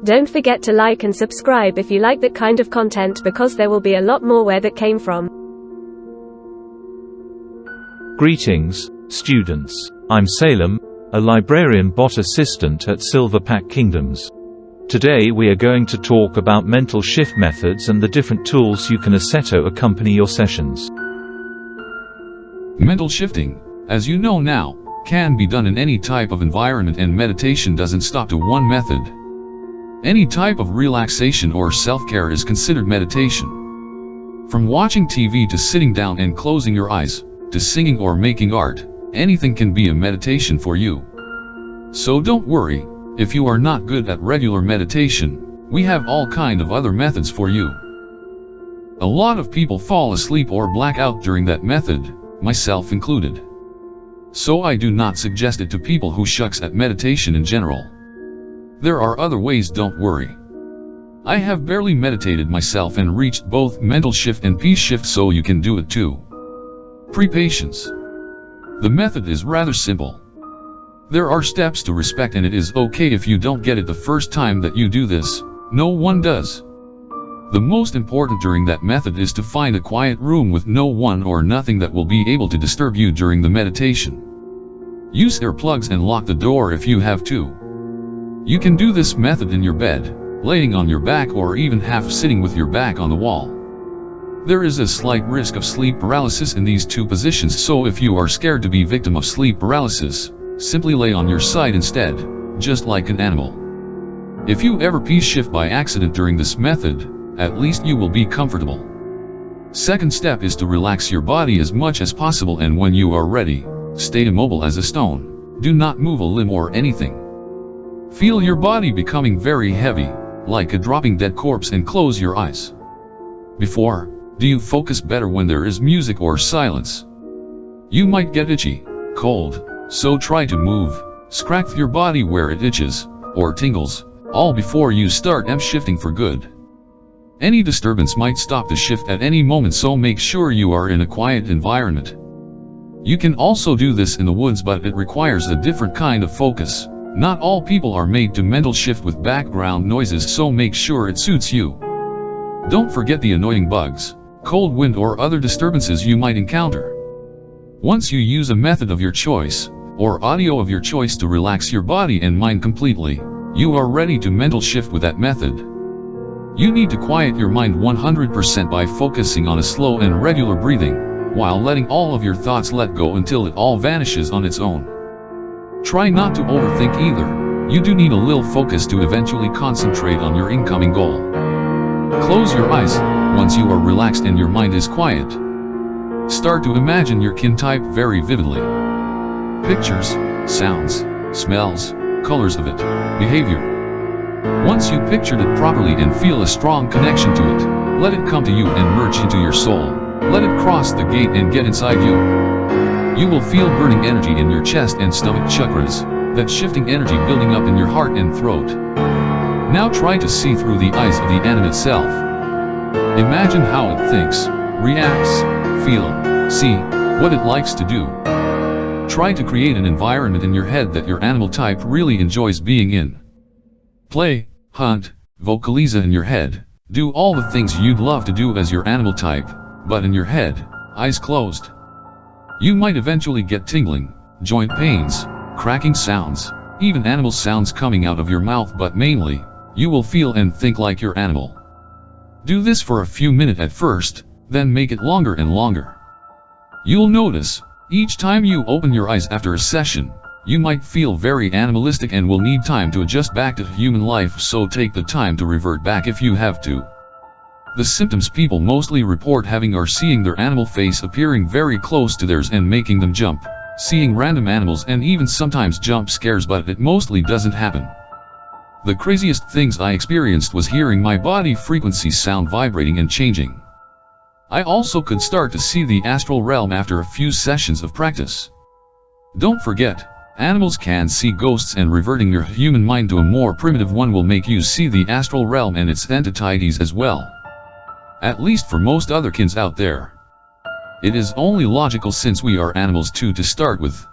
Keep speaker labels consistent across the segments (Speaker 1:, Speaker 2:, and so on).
Speaker 1: Don't forget to like and subscribe if you like that kind of content, because there will be a lot more where that came from.
Speaker 2: Greetings, students. I'm Salem, a librarian bot assistant at Silverpack Kingdoms. Today we are going to talk about mental shift methods and the different tools you can assetto accompany your sessions.
Speaker 3: Mental shifting, as you know now, can be done in any type of environment, and meditation doesn't stop to one method. Any type of relaxation or self-care is considered meditation. From watching TV to sitting down and closing your eyes, to singing or making art, anything can be a meditation for you. So don't worry, if you are not good at regular meditation, we have all kind of other methods for you. A lot of people fall asleep or black out during that method, myself included. So I do not suggest it to people who shucks at meditation in general. There are other ways, don't worry. I have barely meditated myself and reached both mental shift and peace shift, so you can do it too. Pre-patience. The method is rather simple. There are steps to respect, and it is okay if you don't get it the first time that you do this. No one does. The most important during that method is to find a quiet room with no one or nothing that will be able to disturb you during the meditation. Use earplugs and lock the door if you have to. You can do this method in your bed, laying on your back, or even half sitting with your back on the wall. There is a slight risk of sleep paralysis in these two positions, so if you are scared to be victim of sleep paralysis, simply lay on your side instead, just like an animal. If you ever peace shift by accident during this method, at least you will be comfortable. Second step is to relax your body as much as possible, and when you are ready, stay immobile as a stone. Do not move a limb or anything. Feel your body becoming very heavy, like a dropping dead corpse, and close your eyes. Before, do you focus better when there is music or silence? You might get itchy, cold, so try to move, scratch your body where it itches, or tingles, all before you start shifting for good. Any disturbance might stop the shift at any moment, so make sure you are in a quiet environment. You can also do this in the woods, but it requires a different kind of focus. Not all people are made to mental shift with background noises, so make sure it suits you. Don't forget the annoying bugs, cold wind, or other disturbances you might encounter. Once you use a method of your choice, or audio of your choice to relax your body and mind completely, you are ready to mental shift with that method. You need to quiet your mind 100% by focusing on a slow and regular breathing, while letting all of your thoughts let go until it all vanishes on its own. Try not to overthink either. You do need a little focus to eventually concentrate on your incoming goal. Close your eyes once you are relaxed and your mind is quiet. Start to imagine your kin type very vividly. Pictures, sounds, smells, colors of it, behavior. Once you pictured it properly and feel a strong connection to it, let it come to you and merge into your soul. Let it cross the gate and get inside you. You will feel burning energy in your chest and stomach chakras, that shifting energy building up in your heart and throat. Now try to see through the eyes of the animate self. Imagine how it thinks, reacts, feel, see, what it likes to do. Try to create an environment in your head that your animal type really enjoys being in. Play, hunt, vocalize in your head. Do all the things you'd love to do as your animal type, but in your head, eyes closed. You might eventually get tingling, joint pains, cracking sounds, even animal sounds coming out of your mouth, but mainly, you will feel and think like your animal. Do this for a few minutes at first, then make it longer and longer. You'll notice, each time you open your eyes after a session, you might feel very animalistic and will need time to adjust back to human life, so take the time to revert back if you have to. The symptoms people mostly report having are seeing their animal face appearing very close to theirs and making them jump, seeing random animals, and even sometimes jump scares, but it mostly doesn't happen. The craziest things I experienced was hearing my body frequency sound vibrating and changing. I also could start to see the astral realm after a few sessions of practice. Don't forget, animals can see ghosts, and reverting your human mind to a more primitive one will make you see the astral realm and its entities as well. At least for most otherkins out there. It is only logical, since we are animals too to start with.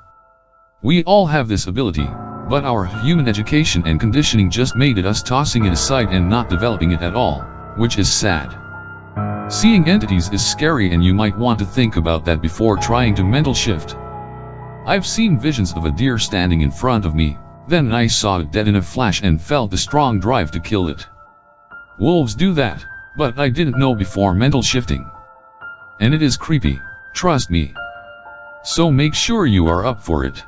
Speaker 3: We all have this ability, But our human education and conditioning just made it us tossing it aside and not developing it at all, which is sad. Seeing entities is scary, and you might want to think about that before trying to mental shift. I've seen visions of a deer standing in front of me, then I saw it dead in a flash and felt the strong drive to kill it. Wolves do that, but I didn't know before mental shifting. And it is creepy, trust me. So make sure you are up for it.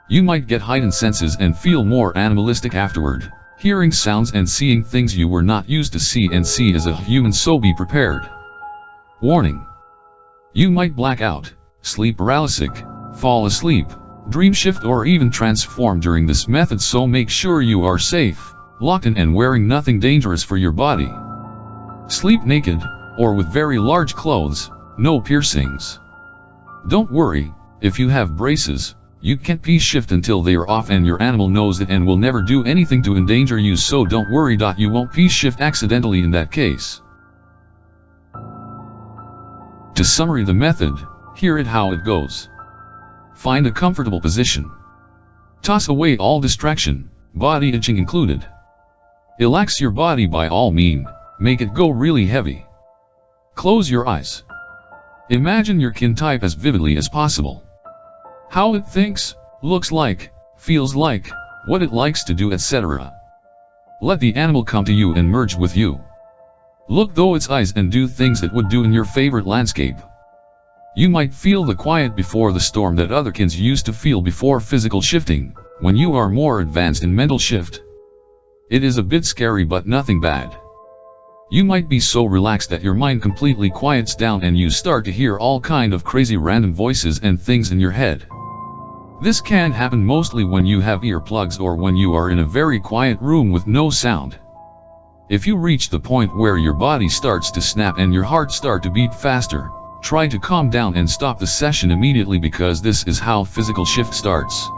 Speaker 3: You might get heightened senses and feel more animalistic afterward, hearing sounds and seeing things you were not used to see and see as a human, so be prepared. Warning. You might black out, sleep paralysis, fall asleep, dream shift, or even transform during this method, so make sure you are safe, locked in and wearing nothing dangerous for your body. Sleep naked, or with very large clothes, no piercings. Don't worry, if you have braces, you can't P-shift until they are off, and your animal knows it and will never do anything to endanger you, so don't worry. You won't P-shift accidentally in that case. To summary the method, hear it how it goes. Find a comfortable position. Toss away all distraction, body itching included. Relax your body by all means, make it go really heavy. Close your eyes. Imagine your kin type as vividly as possible. How it thinks, looks like, feels like, what it likes to do, etc. Let the animal come to you and merge with you. Look through its eyes and do things it would do in your favorite landscape. You might feel the quiet before the storm that otherkins used to feel before physical shifting, when you are more advanced in mental shift. It is a bit scary but nothing bad. You might be so relaxed that your mind completely quiets down and you start to hear all kind of crazy random voices and things in your head. This can happen mostly when you have earplugs or when you are in a very quiet room with no sound. If you reach the point where your body starts to snap and your heart starts to beat faster, try to calm down and stop the session immediately, because this is how physical shift starts.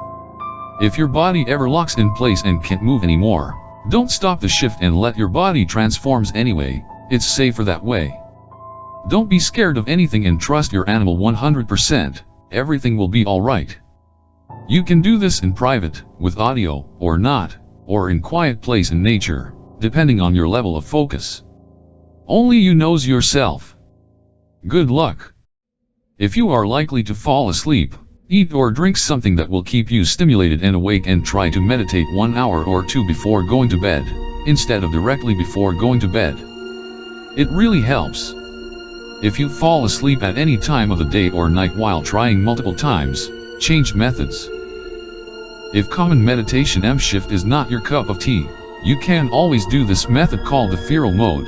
Speaker 3: If your body ever locks in place and can't move anymore, don't stop the shift and let your body transforms anyway, it's safer that way. Don't be scared of anything and trust your animal 100%, everything will be alright. You can do this in private, with audio, or not, or in quiet place in nature, depending on your level of focus. Only you knows yourself. Good luck. If you are likely to fall asleep, eat or drink something that will keep you stimulated and awake, and try to meditate 1 hour or 2 before going to bed, instead of directly before going to bed. It really helps. If you fall asleep at any time of the day or night while trying multiple times, change methods. If common meditation M-shift is not your cup of tea, you can always do this method called the therian mode.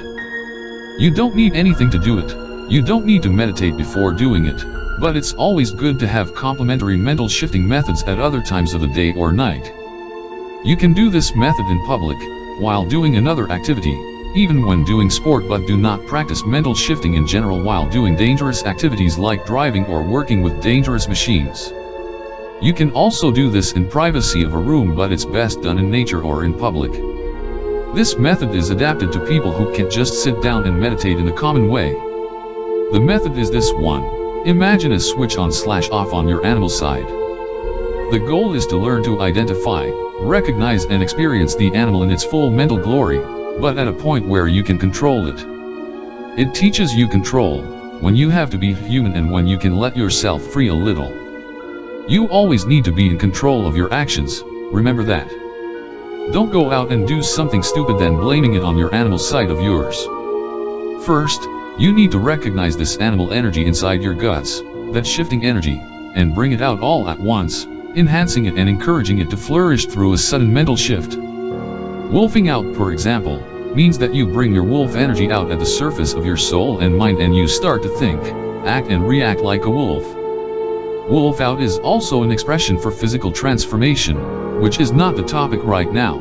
Speaker 3: You don't need anything to do it, you don't need to meditate before doing it, but it's always good to have complementary mental shifting methods at other times of the day or night. You can do this method in public, while doing another activity, even when doing sport, but do not practice mental shifting in general while doing dangerous activities like driving or working with dangerous machines. You can also do this in privacy of a room, but it's best done in nature or in public. This method is adapted to people who can't just sit down and meditate in a common way. The method is this one. Imagine a switch on/off on your animal side. The goal is to learn to identify, recognize and experience the animal in its full mental glory, but at a point where you can control it. It teaches you control, when you have to be human and when you can let yourself free a little. You always need to be in control of your actions, remember that. Don't go out and do something stupid then blaming it on your animal side of yours. First, you need to recognize this animal energy inside your guts, that shifting energy, and bring it out all at once, enhancing it and encouraging it to flourish through a sudden mental shift. Wolfing out, for example, means that you bring your wolf energy out at the surface of your soul and mind and you start to think, act and react like a wolf. Wolf out is also an expression for physical transformation, which is not the topic right now.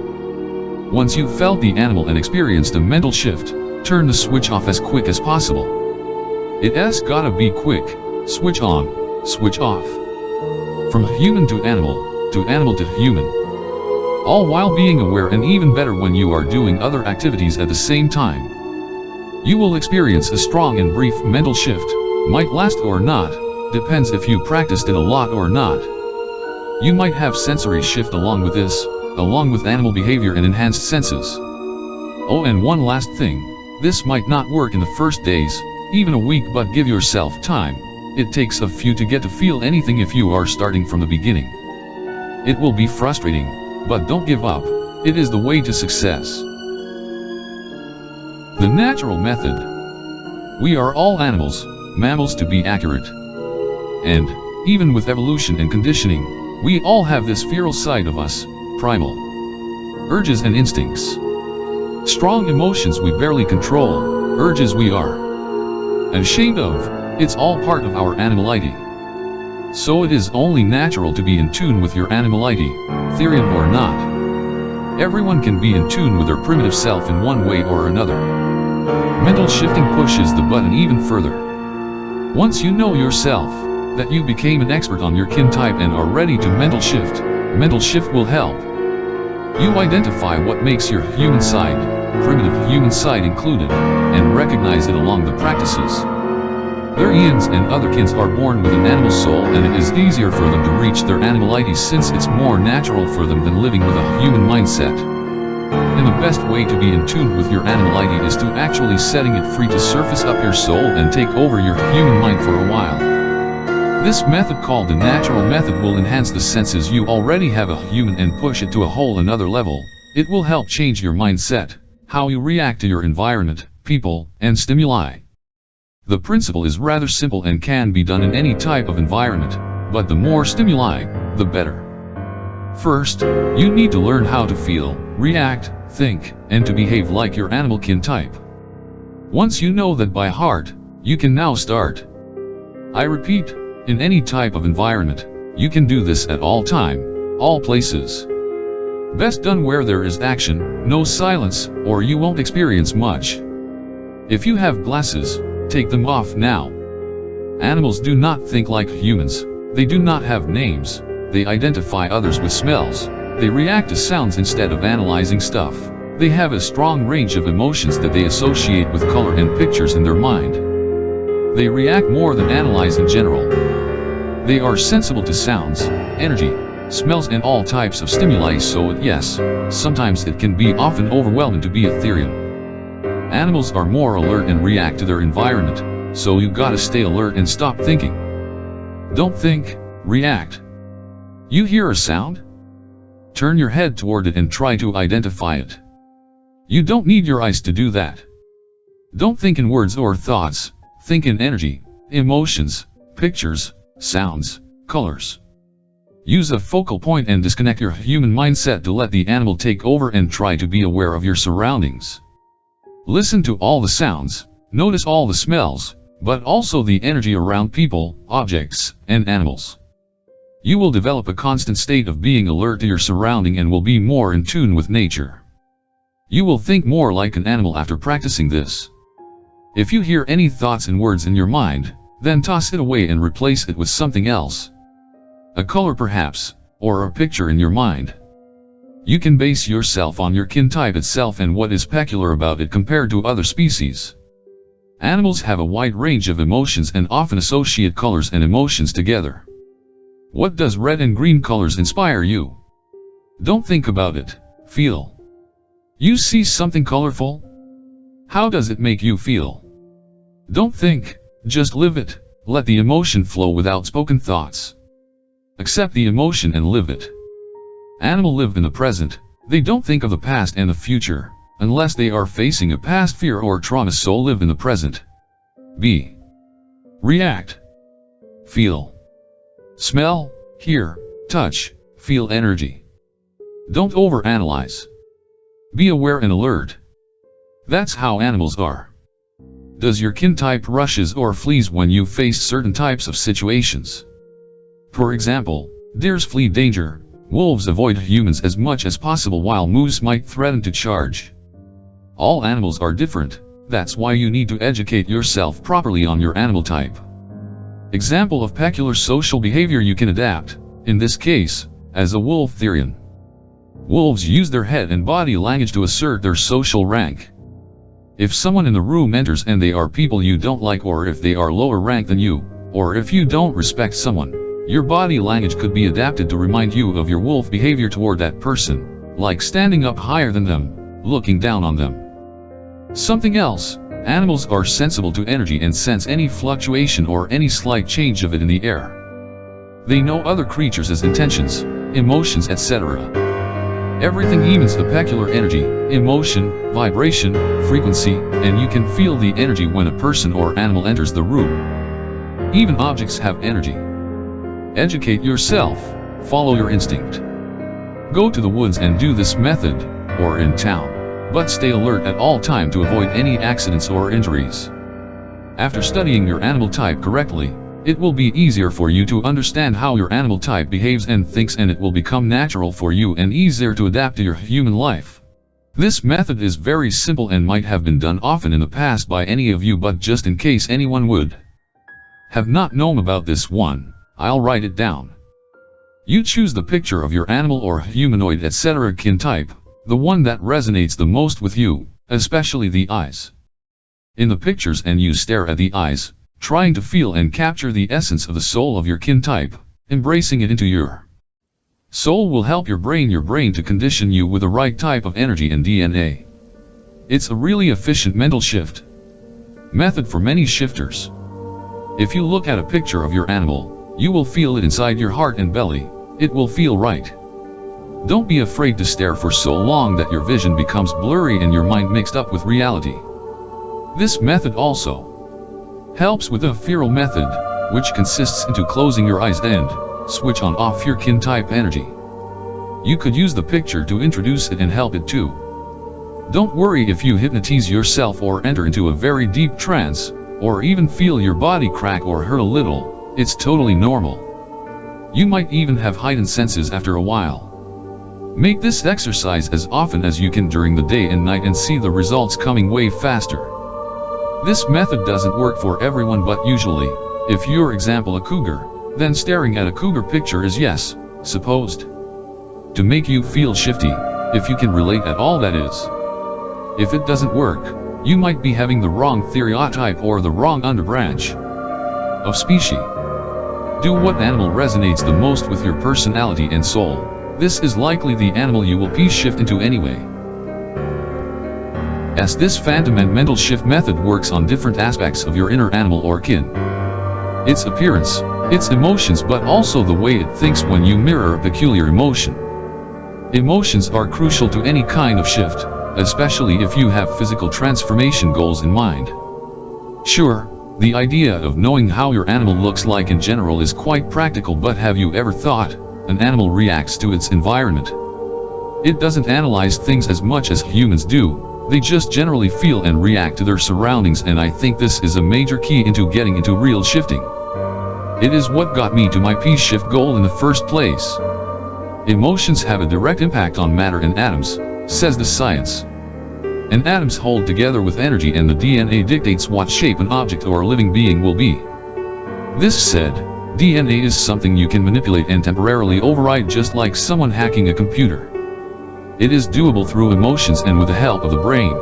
Speaker 3: Once you've felt the animal and experienced a mental shift, turn the switch off as quick as possible. It's gotta be quick. Switch on, switch off. From human to animal to human. All while being aware, and even better when you are doing other activities at the same time. You will experience a strong and brief mental shift, might last or not, depends if you practiced it a lot or not. You might have sensory shift along with this, along with animal behavior and enhanced senses. Oh, and one last thing, this might not work in the first days, even a week, but give yourself time. It takes a few to get to feel anything if you are starting from the beginning. It will be frustrating, but don't give up. It is the way to success. The natural method. We are all animals, mammals to be accurate. And, even with evolution and conditioning, we all have this feral side of us, primal urges and instincts. Strong emotions we barely control, urges we are ashamed of. It's all part of our animality. So it is only natural to be in tune with your animality, therian or not. Everyone can be in tune with their primitive self in one way or another. Mental shifting pushes the button even further. Once you know yourself, that you became an expert on your kin type and are ready to mental shift will help you identify what makes your human side, primitive human side included, and recognize it along the practices. Therians and otherkins are born with an animal soul, and it is easier for them to reach their animality since it's more natural for them than living with a human mindset. And the best way to be in tune with your animality is to actually setting it free to surface up your soul and take over your human mind for a while. This method, called the natural method, will enhance the senses you already have a human and push it to a whole another level. It will help change your mindset, how you react to your environment, people, and stimuli. The principle is rather simple and can be done in any type of environment, but the more stimuli, the better. First, you need to learn how to feel, react, think, and to behave like your animal kin type. Once you know that by heart, you can now start. I repeat, in any type of environment, you can do this at all time, all places. Best done where there is action, no silence, or you won't experience much. If you have glasses, take them off now. Animals do not think like humans. They do not have names. They identify others with smells. They react to sounds instead of analyzing stuff. They have a strong range of emotions that they associate with color and pictures in their mind. They react more than analyze in general. They are sensible to sounds, energy, smells and all types of stimuli, so yes, sometimes it can be often overwhelming to be a therian. Animals are more alert and react to their environment, so you gotta stay alert and stop thinking. Don't think, react. You hear a sound? Turn your head toward it and try to identify it. You don't need your eyes to do that. Don't think in words or thoughts, think in energy, emotions, pictures, sounds, colors. Use a focal point and disconnect your human mindset to let the animal take over and try to be aware of your surroundings. Listen to all the sounds, notice all the smells, but also the energy around people, objects, and animals. You will develop a constant state of being alert to your surrounding and will be more in tune with nature. You will think more like an animal after practicing this. If you hear any thoughts and words in your mind, then toss it away and replace it with something else. A color perhaps, or a picture in your mind. You can base yourself on your kin type itself and what is peculiar about it compared to other species. Animals have a wide range of emotions and often associate colors and emotions together. What does red and green colors inspire you? Don't think about it, feel. You see something colorful? How does it make you feel? Don't think, just live it, let the emotion flow without spoken thoughts. Accept the emotion and live it. Animals live in the present, they don't think of the past and the future, unless they are facing a past fear or trauma, so live in the present. Be. React. Feel. Smell, hear, touch, feel energy. Don't overanalyze. Be aware and alert. That's how animals are. Does your kin type rushes or flees when you face certain types of situations? For example, deers flee danger, wolves avoid humans as much as possible, while moose might threaten to charge. All animals are different, that's why you need to educate yourself properly on your animal type. Example of peculiar social behavior you can adapt, in this case, as a wolf therian. Wolves use their head and body language to assert their social rank. If someone in the room enters and they are people you don't like, or if they are lower rank than you, or if you don't respect someone, Your body language could be adapted to remind you of your wolf behavior toward that person, like standing up higher than them, looking down on them. Something else, animals are sensible to energy and sense any fluctuation or any slight change of it in the air. They know other creatures' intentions, emotions, etc. Everything emits a peculiar energy, emotion, vibration, frequency, and you can feel the energy when a person or animal enters the room. Even objects have energy. Educate yourself, follow your instinct. Go to the woods and do this method, or in town, but stay alert at all time to avoid any accidents or injuries. After studying your animal type correctly, it will be easier for you to understand how your animal type behaves and thinks, and it will become natural for you and easier to adapt to your human life. This method is very simple and might have been done often in the past by any of you, but just in case anyone would have not known about this one, I'll write it down. You choose the picture of your animal or humanoid etc. kin type, the one that resonates the most with you, especially the eyes. In the pictures, and you stare at the eyes, trying to feel and capture the essence of the soul of your kin type, embracing it into your soul will help your brain to condition you with the right type of energy and DNA. It's a really efficient mental shift method for many shifters. If you look at a picture of your animal, you will feel it inside your heart and belly. It will feel right. Don't be afraid to stare for so long that your vision becomes blurry and your mind mixed up with reality. This method also helps with the therial method, which consists into closing your eyes and switch on off your kin type energy. You could use the picture to introduce it and help it too. Don't worry if you hypnotize yourself or enter into a very deep trance, or even feel your body crack or hurt a little. It's totally normal. You might even have heightened senses after a while. Make this exercise as often as you can during the day and night and see the results coming way faster. This method doesn't work for everyone, but usually, if you're example a cougar, then staring at a cougar picture is supposed to make you feel shifty, if you can relate at all, that is. If it doesn't work, you might be having the wrong stereotype or the wrong underbranch of species. Do what animal resonates the most with your personality and soul. This is likely the animal you will peace shift into anyway. As this phantom and mental shift method works on different aspects of your inner animal or kin. Its appearance, its emotions, but also the way it thinks when you mirror a peculiar emotion. Emotions are crucial to any kind of shift, especially if you have physical transformation goals in mind. Sure, the idea of knowing how your animal looks like in general is quite practical, but have you ever thought, an animal reacts to its environment? It doesn't analyze things as much as humans do. They just generally feel and react to their surroundings, and I think this is a major key into getting into real shifting. It is what got me to my peace shift goal in the first place. Emotions have a direct impact on matter and atoms, says the science. And atoms hold together with energy, and the DNA dictates what shape an object or living being will be. This said, DNA is something you can manipulate and temporarily override, just like someone hacking a computer. It is doable through emotions and with the help of the brain.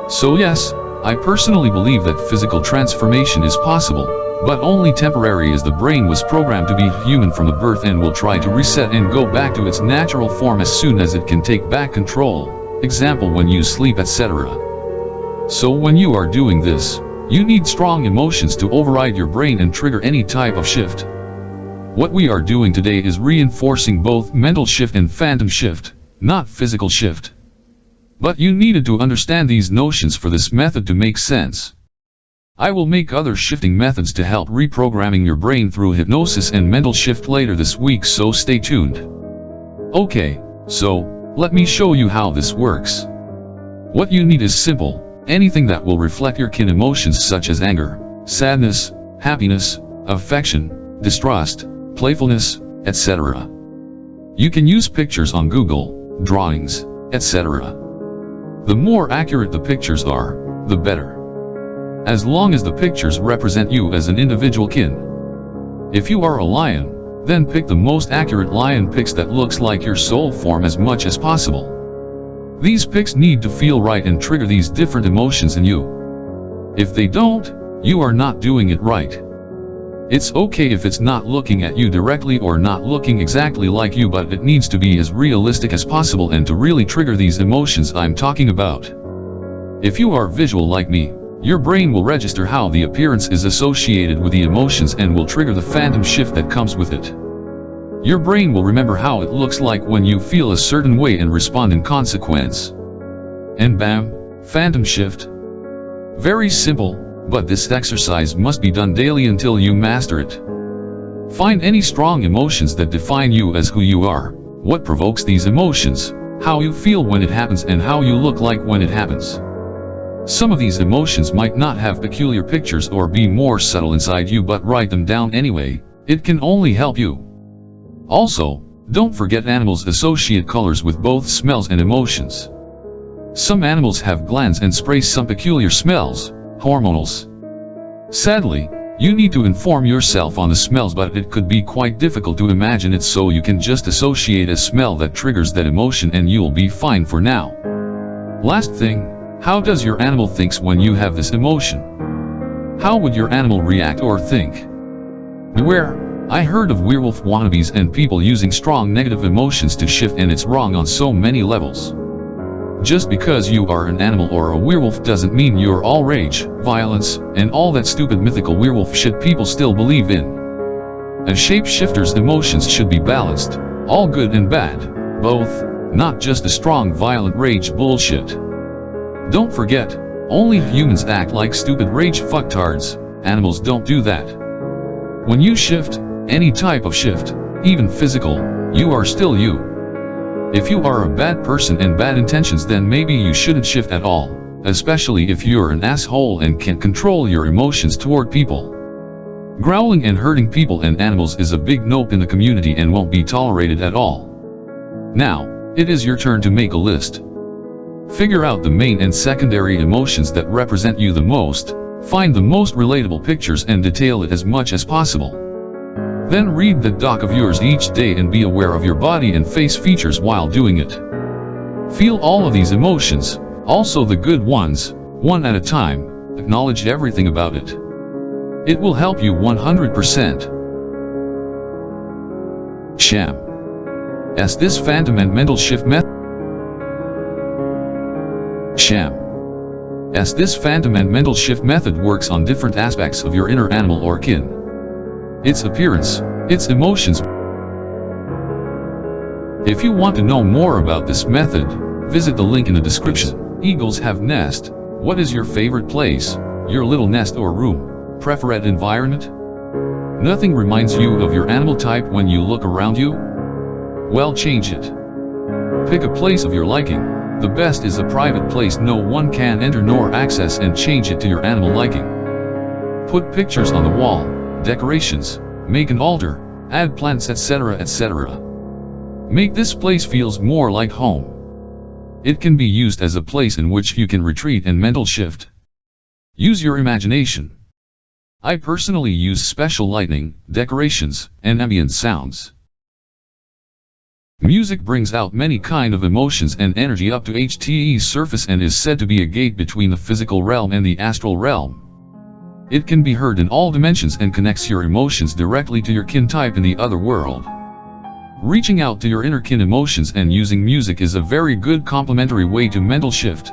Speaker 3: So yes, I personally believe that physical transformation is possible, but only temporary, as the brain was programmed to be human from the birth and will try to reset and go back to its natural form as soon as it can take back control, example when you sleep, etc. So when you are doing this, you need strong emotions to override your brain and trigger any type of shift. What we are doing today is reinforcing both mental shift and phantom shift, not physical shift. But you needed to understand these notions for this method to make sense. I will make other shifting methods to help reprogramming your brain through hypnosis and mental shift later this week, so stay tuned. Okay, so, let me show you how this works. What you need is simple, anything that will reflect your kin emotions such as anger, sadness, happiness, affection, distrust, playfulness, etc. You can use pictures on Google, drawings, etc. The more accurate the pictures are, the better. As long as the pictures represent you as an individual kin. If you are a lion, then pick the most accurate lion pics that looks like your soul form as much as possible. These pics need to feel right and trigger these different emotions in you. If they don't, you are not doing it right. It's okay if it's not looking at you directly or not looking exactly like you, but it needs to be as realistic as possible and to really trigger these emotions I'm talking about. If you are visual like me, your brain will register how the appearance is associated with the emotions and will trigger the phantom shift that comes with it. Your brain will remember how it looks like when you feel a certain way and respond in consequence. And bam, phantom shift. Very simple, but this exercise must be done daily until you master it. Find any strong emotions that define you as who you are, what provokes these emotions, how you feel when it happens and how you look like when it happens. Some of these emotions might not have peculiar pictures or be more subtle inside you, but write them down anyway, it can only help you. Also, don't forget animals associate colors with both smells and emotions. Some animals have glands and spray some peculiar smells, hormonals. Sadly, you need to inform yourself on the smells, but it could be quite difficult to imagine it, so you can just associate a smell that triggers that emotion and you'll be fine for now. Last thing, how does your animal think when you have this emotion? How would your animal react or think? Beware, I heard of werewolf wannabes and people using strong negative emotions to shift, and it's wrong on so many levels. Just because you are an animal or a werewolf doesn't mean you're all rage, violence, and all that stupid mythical werewolf shit people still believe in. As shapeshifters, emotions should be balanced, all good and bad, both, not just a strong violent rage bullshit. Don't forget, only humans act like stupid rage fucktards, animals don't do that. When you shift, any type of shift, even physical, you are still you. If you are a bad person and bad intentions, then maybe you shouldn't shift at all, especially if you're an asshole and can't control your emotions toward people. Growling and hurting people and animals is a big nope in the community and won't be tolerated at all. Now, it is your turn to make a list. Figure out the main and secondary emotions that represent you the most, find the most relatable pictures and detail it as much as possible. Then read the doc of yours each day and be aware of your body and face features while doing it. Feel all of these emotions, also the good ones, one at a time, acknowledge everything about it. It will help you 100%. Sham. As this phantom and mental shift method. Sham. As this phantom and mental shift method works on different aspects of your inner animal or kin. Its appearance, its emotions. If you want to know more about this method, visit the link in the description. Eagles have nest. What is your favorite place? Your little nest or room? Preferred environment? Nothing reminds you of your animal type when you look around you? Well, change it. Pick a place of your liking. The best is a private place no one can enter nor access, and change it to your animal liking. Put pictures on the wall, decorations, make an altar, add plants, etc., etc. Make this place feels more like home. It can be used as a place in which you can retreat and mental shift. Use your imagination. I personally use special lighting, decorations, and ambient sounds. Music brings out many kind of emotions and energy up to HTE's surface and is said to be a gate between the physical realm and the astral realm. It can be heard in all dimensions and connects your emotions directly to your kin type in the other world. Reaching out to your inner kin emotions and using music is a very good complementary way to mental shift.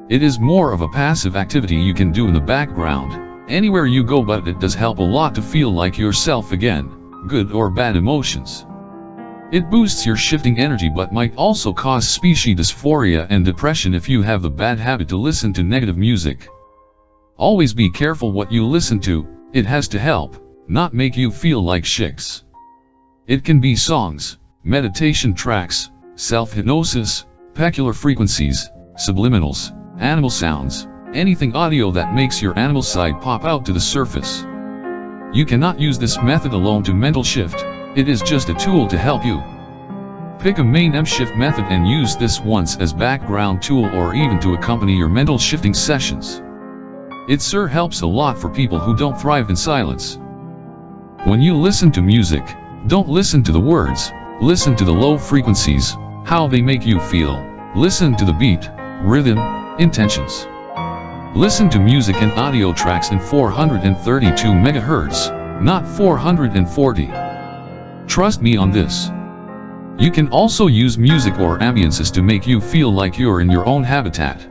Speaker 3: It is more of a passive activity you can do in the background, anywhere you go, but it does help a lot to feel like yourself again, good or bad emotions. It boosts your shifting energy but might also cause species dysphoria and depression if you have the bad habit to listen to negative music. Always be careful what you listen to, it has to help, not make you feel like shits. It can be songs, meditation tracks, self-hypnosis, peculiar frequencies, subliminals, animal sounds, anything audio that makes your animal side pop out to the surface. You cannot use this method alone to mental shift, it is just a tool to help you. Pick a main M-shift method and use this once as background tool or even to accompany your mental shifting sessions. It sure helps a lot for people who don't thrive in silence. When you listen to music, don't listen to the words, listen to the low frequencies, how they make you feel. Listen to the beat, rhythm, intentions. Listen to music and audio tracks in 432 MHz, not 440. Trust me on this. You can also use music or ambiances to make you feel like you're in your own habitat.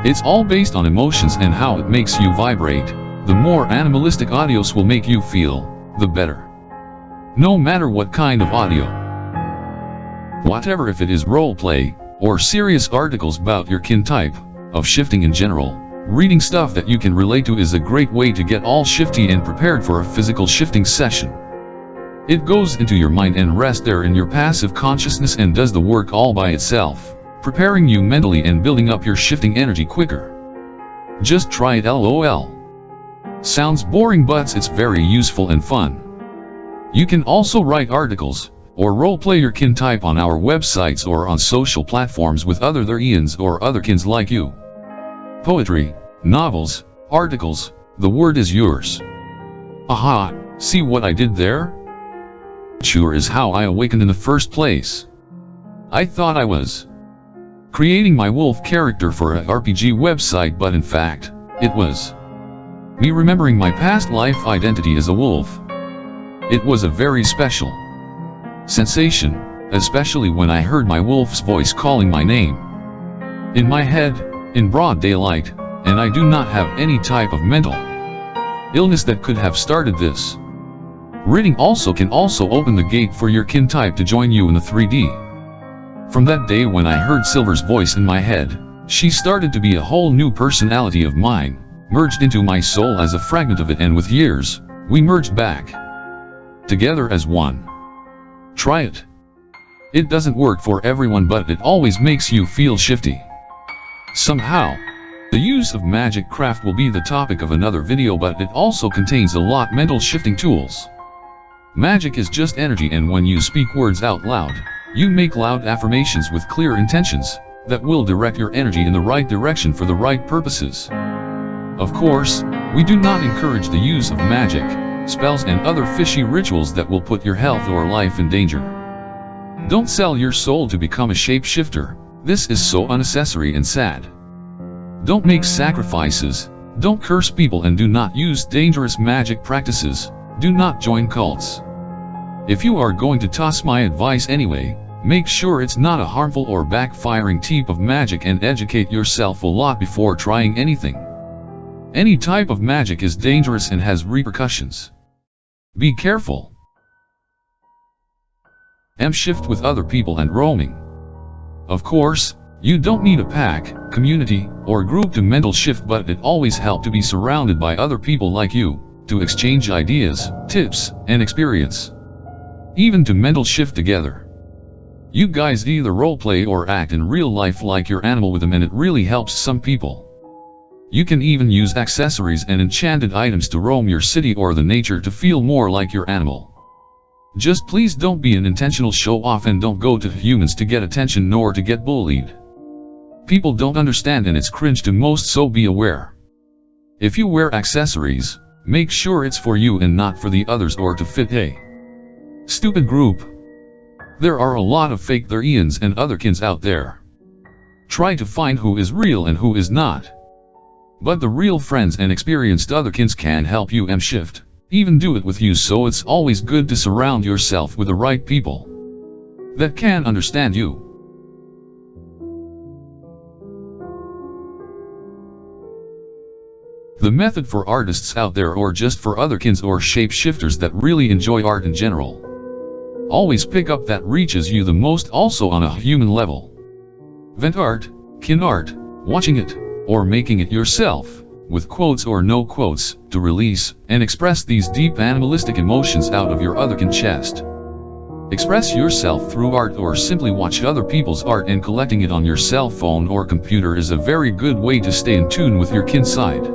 Speaker 3: It's all based on emotions and how it makes you vibrate. The more animalistic audios will make you feel, the better. No matter what kind of audio. Whatever, if it is roleplay, or serious articles about your kin type, of shifting in general, reading stuff that you can relate to is a great way to get all shifty and prepared for a physical shifting session. It goes into your mind and rests there in your passive consciousness and does the work all by itself, preparing you mentally and building up your shifting energy quicker. Just try it, LOL. Sounds boring, but it's very useful and fun. You can also write articles, or roleplay your kin type on our websites or on social platforms with other therians or otherkins like you. Poetry, novels, articles, the word is yours. Aha, see what I did there? Sure is how I awakened in the first place. I thought I was creating my wolf character for a RPG website, but in fact, it was me remembering my past life identity as a wolf. It was a very special sensation, especially when I heard my wolf's voice calling my name in my head, in broad daylight, and I do not have any type of mental illness that could have started this. Reading can also open the gate for your kin type to join you in the 3D. From that day when I heard Silver's voice in my head, she started to be a whole new personality of mine, merged into my soul as a fragment of it, and with years, we merged back together as one. Try it. It doesn't work for everyone, but it always makes you feel shifty. Somehow. The use of magic craft will be the topic of another video, but it also contains a lot mental shifting tools. Magic is just energy, and when you speak words out loud, you make loud affirmations with clear intentions that will direct your energy in the right direction for the right purposes. Of course, we do not encourage the use of magic, spells and other fishy rituals that will put your health or life in danger. Don't sell your soul to become a shapeshifter. This is so unnecessary and sad. Don't make sacrifices, don't curse people, and do not use dangerous magic practices. Do not join cults. If you are going to toss my advice anyway, make sure it's not a harmful or backfiring type of magic, and educate yourself a lot before trying anything. Any type of magic is dangerous and has repercussions. Be careful. Shift with other people and roaming. Of course, you don't need a pack, community, or group to mental shift, but it always helps to be surrounded by other people like you, to exchange ideas, tips, and experience. Even to mental shift together. You guys either roleplay or act in real life like your animal with them, and it really helps some people. You can even use accessories and enchanted items to roam your city or the nature to feel more like your animal. Just please don't be an intentional show-off, and don't go to humans to get attention nor to get bullied. People don't understand and it's cringe to most, so be aware. If you wear accessories, make sure it's for you and not for the others or to fit a stupid group. There are a lot of fake therians and otherkins out there. Try to find who is real and who is not. But the real friends and experienced otherkins can help you shift. Even do it with you, so it's always good to surround yourself with the right people that can understand you. The method for artists out there, or just for otherkins or shapeshifters that really enjoy art in general. Always pick up that reaches you the most, also on a human level. Vent art, kin art, watching it, or making it yourself, with quotes or no quotes, to release and express these deep animalistic emotions out of your otherkin chest. Express yourself through art, or simply watch other people's art and collecting it on your cell phone or computer is a very good way to stay in tune with your kin side.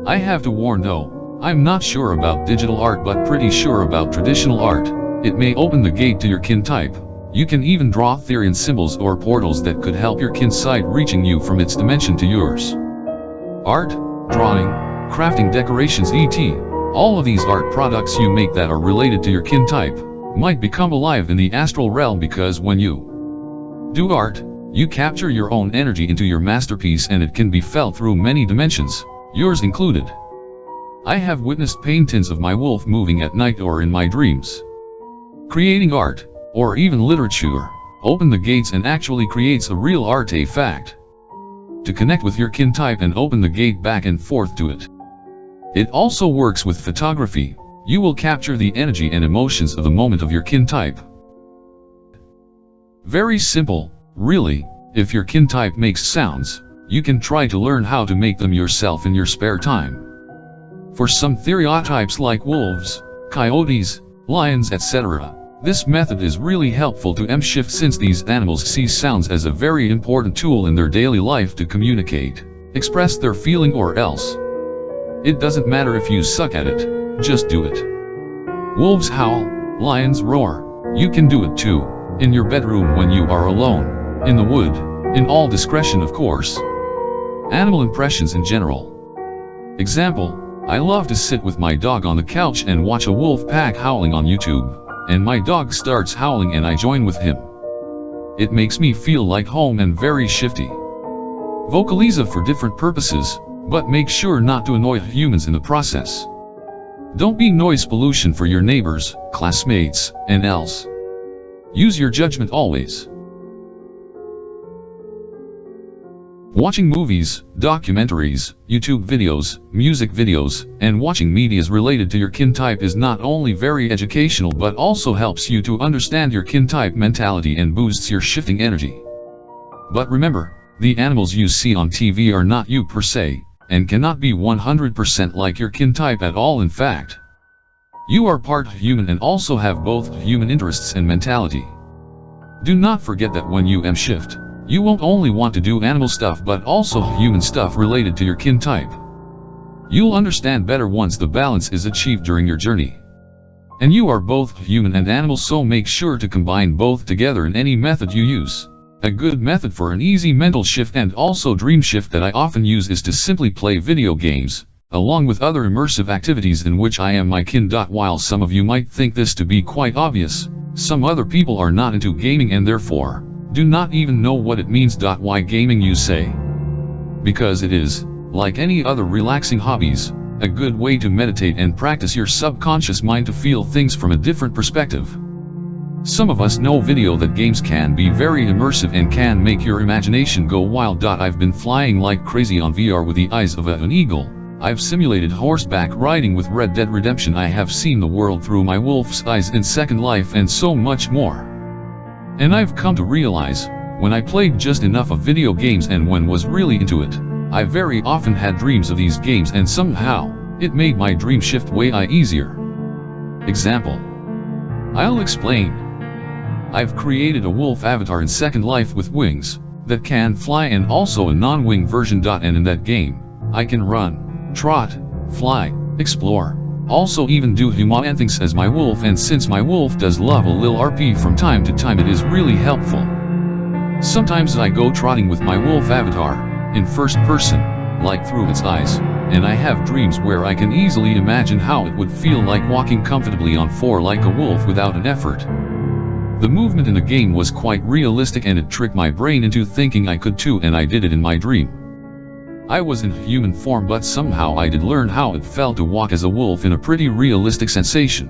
Speaker 3: I have to warn though, I'm not sure about digital art but pretty sure about traditional art. It may open the gate to your kin type. You can even draw therian symbols or portals that could help your kin side reaching you from its dimension to yours. Art, drawing, crafting, decorations, etc. All of these art products you make that are related to your kin type might become alive in the astral realm, because when you do art, you capture your own energy into your masterpiece and it can be felt through many dimensions, yours included. I have witnessed paintings of my wolf moving at night or in my dreams. Creating art, or even literature, open the gates and actually creates a real artifact. To connect with your kin type and open the gate back and forth to it. It also works with photography. You will capture the energy and emotions of the moment of your kin type. Very simple, really. If your kin type makes sounds, you can try to learn how to make them yourself in your spare time. For some stereotypes like wolves, coyotes, lions, etc., this method is really helpful to shift since these animals see sounds as a very important tool in their daily life to communicate, express their feeling, or else. It doesn't matter if you suck at it, just do it. Wolves howl, lions roar. You can do it too, in your bedroom when you are alone, in the wood, in all discretion of course. Animal impressions in general. Example, I love to sit with my dog on the couch and watch a wolf pack howling on YouTube, and my dog starts howling and I join with him. It makes me feel like home and very shifty. Vocaliza for different purposes, but make sure not to annoy humans in the process. Don't be noise pollution for your neighbors, classmates, and else. Use your judgment always. Watching movies, documentaries, YouTube videos, music videos, and watching medias related to your kin type is not only very educational but also helps you to understand your kin type mentality and boosts your shifting energy. But remember, the animals you see on TV are not you per se, and cannot be 100% like your kin type at all. In fact, you are part human and also have both human interests and mentality. Do not forget that when you shift, you won't only want to do animal stuff but also human stuff related to your kin type. You'll understand better once the balance is achieved during your journey. And you are both human and animal, so make sure to combine both together in any method you use. A good method for an easy mental shift and also dream shift that I often use is to simply play video games, along with other immersive activities in which I am my kin. While some of you might think this to be quite obvious, some other people are not into gaming and therefore do not even know what it means. Why gaming, you say? Because it is, like any other relaxing hobbies, a good way to meditate and practice your subconscious mind to feel things from a different perspective. Some of us know video that games can be very immersive and can make your imagination go wild. I've been flying like crazy on VR with the eyes of an eagle. I've simulated horseback riding with Red Dead Redemption. I have seen the world through my wolf's eyes in Second Life and so much more. And I've come to realize, when I played just enough of video games and when was really into it, I very often had dreams of these games and somehow, it made my dream shift way easier. Example. I'll explain. I've created a wolf avatar in Second Life with wings, that can fly and also a non-wing version. And in that game, I can run, trot, fly, explore, also even do human things as my wolf, and since my wolf does love a lil RP from time to time, it is really helpful. Sometimes I go trotting with my wolf avatar, in first person, like through its eyes, and I have dreams where I can easily imagine how it would feel like walking comfortably on four like a wolf without an effort. The movement in the game was quite realistic and it tricked my brain into thinking I could too, and I did it in my dream. I was in human form, but somehow I did learn how it felt to walk as a wolf in a pretty realistic sensation.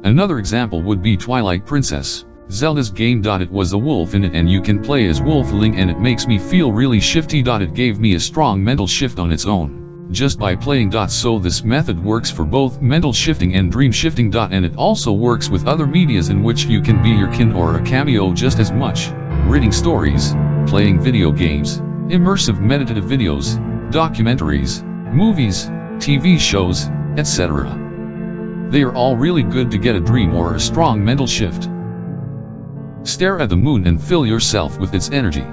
Speaker 3: Another example would be Twilight Princess, Zelda's game. It was a wolf in it and you can play as Wolfling and it makes me feel really shifty. It gave me a strong mental shift on its own, just by playing. So this method works for both mental shifting and dream shifting. And it also works with other medias in which you can be your kin or a cameo just as much, reading stories, playing video games, immersive meditative videos, documentaries, movies, TV shows, etc. They are all really good to get a dream or a strong mental shift. Stare at the moon and fill yourself with its energy.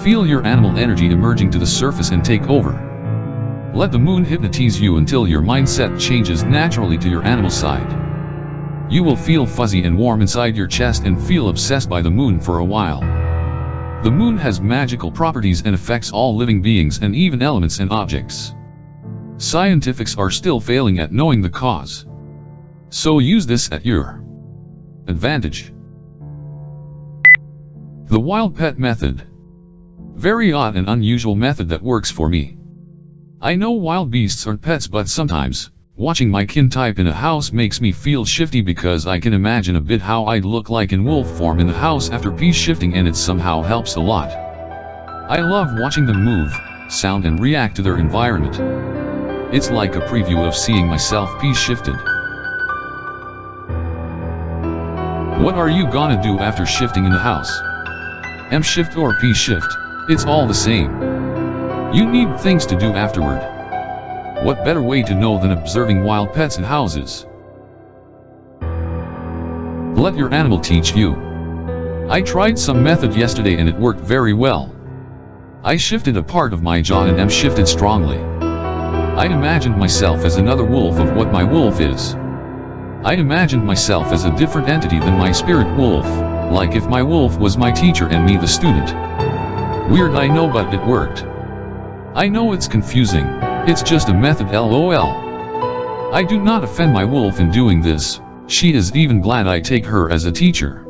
Speaker 3: Feel your animal energy emerging to the surface and take over. Let the moon hypnotize you until your mindset changes naturally to your animal side. You will feel fuzzy and warm inside your chest and feel obsessed by the moon for a while. The moon has magical properties and affects all living beings and even elements and objects. Scientists are still failing at knowing the cause. So use this at your advantage. The wild pet method. Very odd and unusual method that works for me. I know wild beasts aren't pets, but sometimes, watching my kin type in a house makes me feel shifty because I can imagine a bit how I'd look like in wolf form in the house after peace shifting, and it somehow helps a lot. I love watching them move, sound and react to their environment. It's like a preview of seeing myself peace shifted. What are you gonna do after shifting in the house? M shift or P shift, it's all the same. You need things to do afterward. What better way to know than observing wild pets in houses? Let your animal teach you. I tried some method yesterday and it worked very well. I shifted a part of my jaw and M shifted strongly. I imagined myself as another wolf of what my wolf is. I imagined myself as a different entity than my spirit wolf, like if my wolf was my teacher and me the student. Weird, I know, but it worked. I know it's confusing, it's just a method, lol. I do not offend my wolf in doing this, she is even glad I take her as a teacher.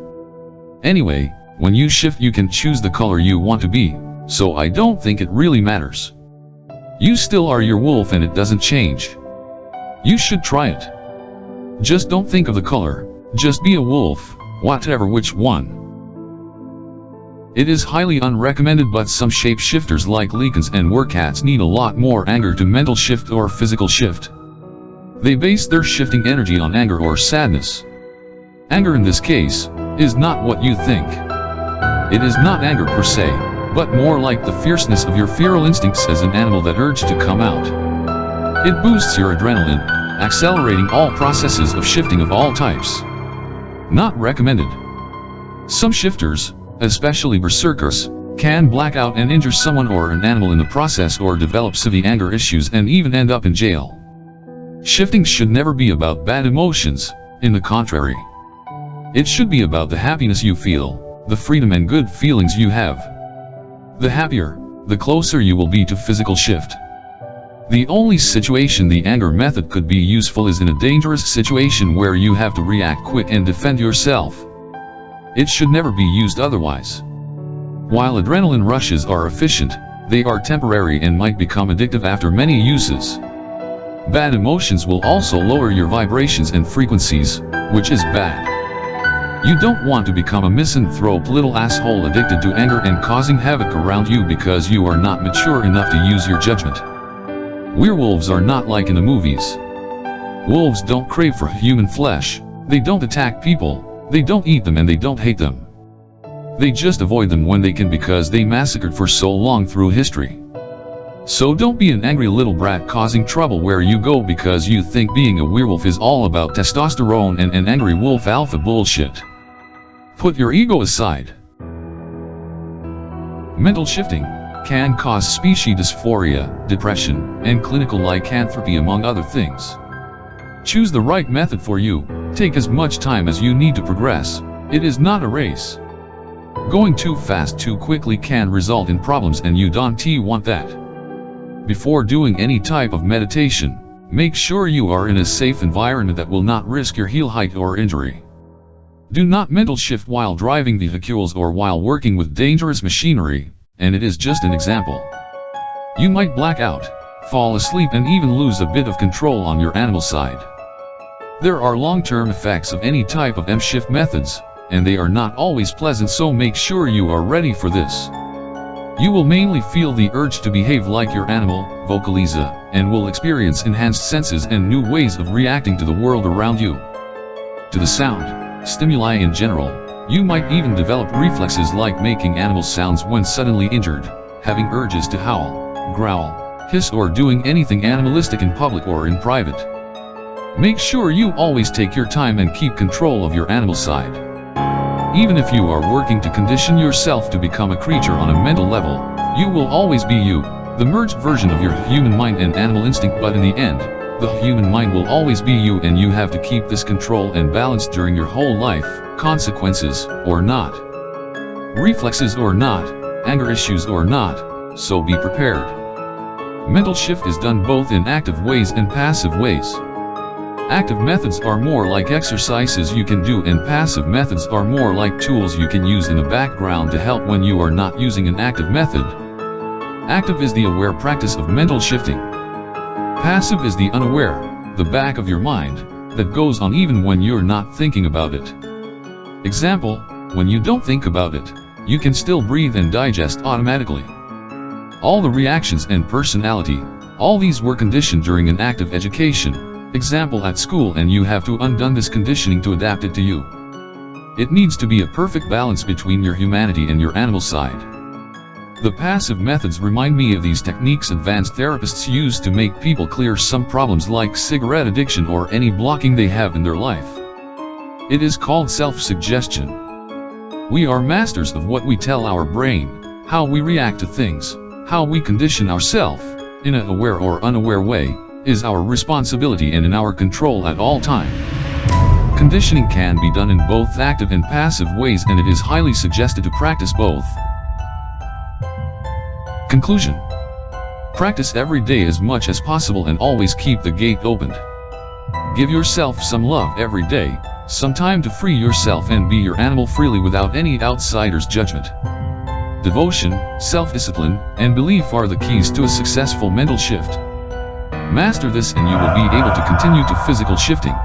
Speaker 3: Anyway, when you shift you can choose the color you want to be, so I don't think it really matters. You still are your wolf and it doesn't change. You should try it. Just don't think of the color, just be a wolf, whatever which one. It is highly unrecommended, but some shapeshifters like therians and otherkins need a lot more anger to mental shift or physical shift. They base their shifting energy on anger or sadness. Anger in this case is not what you think. It is not anger per se, but more like the fierceness of your feral instincts as an animal that urge to come out. It boosts your adrenaline, accelerating all processes of shifting of all types. Not recommended. Some shifters, especially berserkers, can black out and injure someone or an animal in the process, or develop severe anger issues and even end up in jail. Shifting should never be about bad emotions, in the contrary. It should be about the happiness you feel, the freedom and good feelings you have. The happier, the closer you will be to physical shift. The only situation the anger method could be useful is in a dangerous situation where you have to react quick and defend yourself. It should never be used otherwise. While adrenaline rushes are efficient, they are temporary and might become addictive after many uses. Bad emotions will also lower your vibrations and frequencies, which is bad. You don't want to become a misanthrope little asshole addicted to anger and causing havoc around you because you are not mature enough to use your judgment. Werewolves are not like in the movies. Wolves don't crave for human flesh, they don't attack people, they don't eat them and they don't hate them. They just avoid them when they can because they massacred for so long through history. So don't be an angry little brat causing trouble where you go because you think being a werewolf is all about testosterone and an angry wolf alpha bullshit. Put your ego aside. Mental shifting can cause species dysphoria, depression, and clinical lycanthropy among other things. Choose the right method for you, take as much time as you need to progress, it is not a race. Going too fast too quickly can result in problems and you don't want that. Before doing any type of meditation, make sure you are in a safe environment that will not risk your heel height or injury. Do not mental shift while driving vehicles or while working with dangerous machinery, and it is just an example. You might black out, fall asleep and even lose a bit of control on your animal side. There are long-term effects of any type of M-shift methods, and they are not always pleasant, so make sure you are ready for this. You will mainly feel the urge to behave like your animal, vocalize, and will experience enhanced senses and new ways of reacting to the world around you. To the sound, stimuli in general, you might even develop reflexes like making animal sounds when suddenly injured, having urges to howl, growl, hiss or doing anything animalistic in public or in private. Make sure you always take your time and keep control of your animal side. Even if you are working to condition yourself to become a creature on a mental level, you will always be you, the merged version of your human mind and animal instinct, but in the end, the human mind will always be you and you have to keep this control and balance during your whole life, consequences or not. Reflexes or not, anger issues or not, so be prepared. Mental shift is done both in active ways and passive ways. Active methods are more like exercises you can do and passive methods are more like tools you can use in the background to help when you are not using an active method. Active is the aware practice of mental shifting. Passive is the unaware, the back of your mind, that goes on even when you're not thinking about it. Example, when you don't think about it, you can still breathe and digest automatically. All the reactions and personality, all these were conditioned during an active education, example at school, and you have to undo this conditioning to adapt it to you. It needs to be a perfect balance between your humanity and your animal side. The passive methods remind me of these techniques advanced therapists use to make people clear some problems like cigarette addiction or any blocking they have in their life. It is called self-suggestion. We are masters of what we tell our brain, how we react to things, how we condition ourselves, in an aware or unaware way, is our responsibility and in our control at all time. Conditioning can be done in both active and passive ways, and it is highly suggested to practice both. Conclusion. Practice every day as much as possible and always keep the gate opened. Give yourself some love every day, some time to free yourself and be your animal freely without any outsider's judgment. Devotion, self-discipline, and belief are the keys to a successful mental shift. Master this and you will be able to continue to physical shifting.